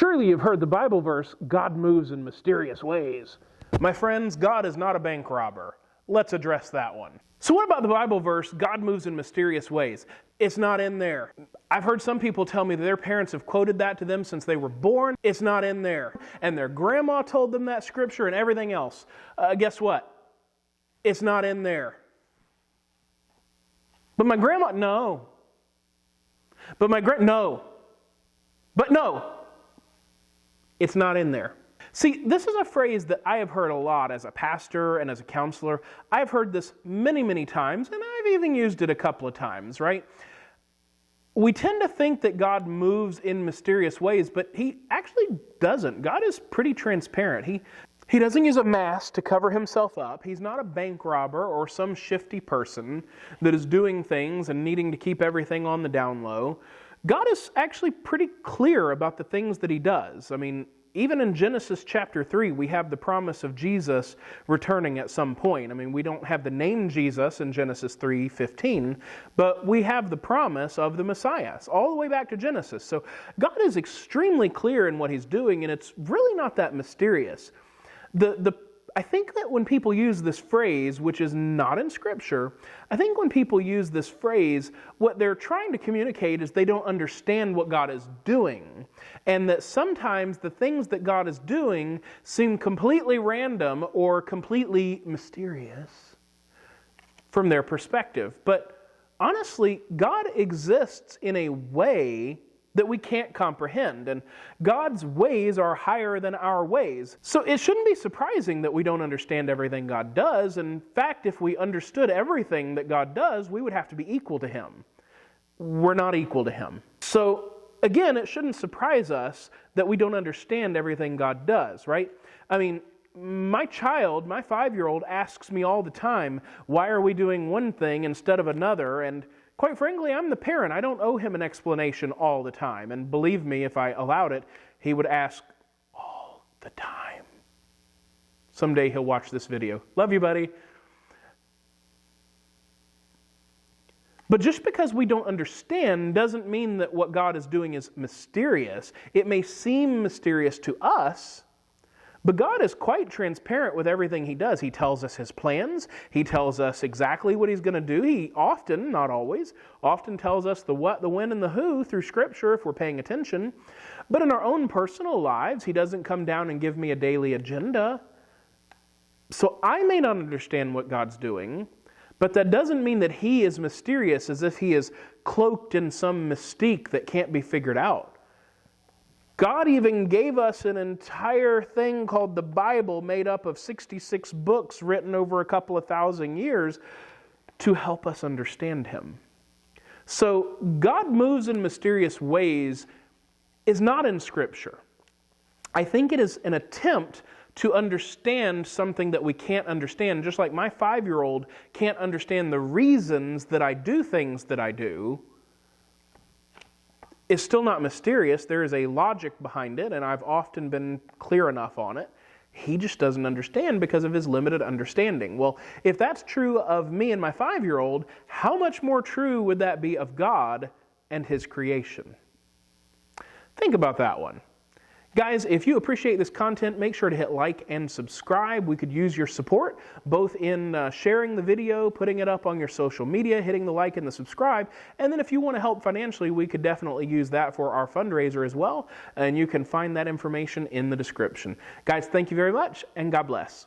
Surely you've heard the Bible verse, God moves in mysterious ways. My friends, God is not a bank robber. Let's address that one. So what about the Bible verse, God moves in mysterious ways? It's not in there. I've heard some people tell me that their parents have quoted that to them since they were born. It's not in there. And their grandma told them that scripture and everything else. Guess what? It's not in there. But my grandma, no. But no. But no. It's not in there. See, this is a phrase that I have heard a lot as a pastor and as a counselor. I've heard this many, many times, and I've even used it a couple of times, right? We tend to think that God moves in mysterious ways, but He actually doesn't. God is pretty transparent. He doesn't use a mask to cover Himself up. He's not a bank robber or some shifty person that is doing things and needing to keep everything on the down low. God is actually pretty clear about the things that He does. I mean, even in Genesis chapter 3, we have the promise of Jesus returning at some point. I mean, we don't have the name Jesus in Genesis 3:15, but we have the promise of the Messiah. It's all the way back to Genesis. So God is extremely clear in what He's doing, and it's really not that mysterious. I think that when people use this phrase, which is not in Scripture, I think when people use this phrase, what they're trying to communicate is they don't understand what God is doing. And that sometimes the things that God is doing seem completely random or completely mysterious from their perspective. But honestly, God exists in a way that we can't comprehend, and God's ways are higher than our ways. So it shouldn't be surprising that we don't understand everything God does. In fact, if we understood everything that God does, we would have to be equal to Him. We're not equal to Him. So again, it shouldn't surprise us that we don't understand everything God does, right? I mean, my 5-year-old asks me all the time, why are we doing one thing instead of another? And quite frankly, I'm the parent. I don't owe him an explanation all the time. And believe me, if I allowed it, he would ask all the time. Someday he'll watch this video. Love you, buddy. But just because we don't understand doesn't mean that what God is doing is mysterious. It may seem mysterious to us, but God is quite transparent with everything He does. He tells us His plans. He tells us exactly what He's going to do. He often, not always, often tells us the what, the when, and the who through Scripture if we're paying attention. But in our own personal lives, He doesn't come down and give me a daily agenda. So I may not understand what God's doing, but that doesn't mean that He is mysterious as if He is cloaked in some mystique that can't be figured out. God even gave us an entire thing called the Bible, made up of 66 books written over a couple of thousand years to help us understand Him. So God moves in mysterious ways is not in Scripture. I think it is an attempt to understand something that we can't understand, just like my 5-year-old can't understand the reasons that I do things that I do. It's still not mysterious. There is a logic behind it, and I've often been clear enough on it. He just doesn't understand because of his limited understanding. Well, if that's true of me and my 5-year-old, how much more true would that be of God and His creation? Think about that one. Guys, if you appreciate this content, make sure to hit like and subscribe. We could use your support, both in sharing the video, putting it up on your social media, hitting the like and the subscribe, and then if you want to help financially, we could definitely use that for our fundraiser as well, and you can find that information in the description. Guys, thank you very much, and God bless.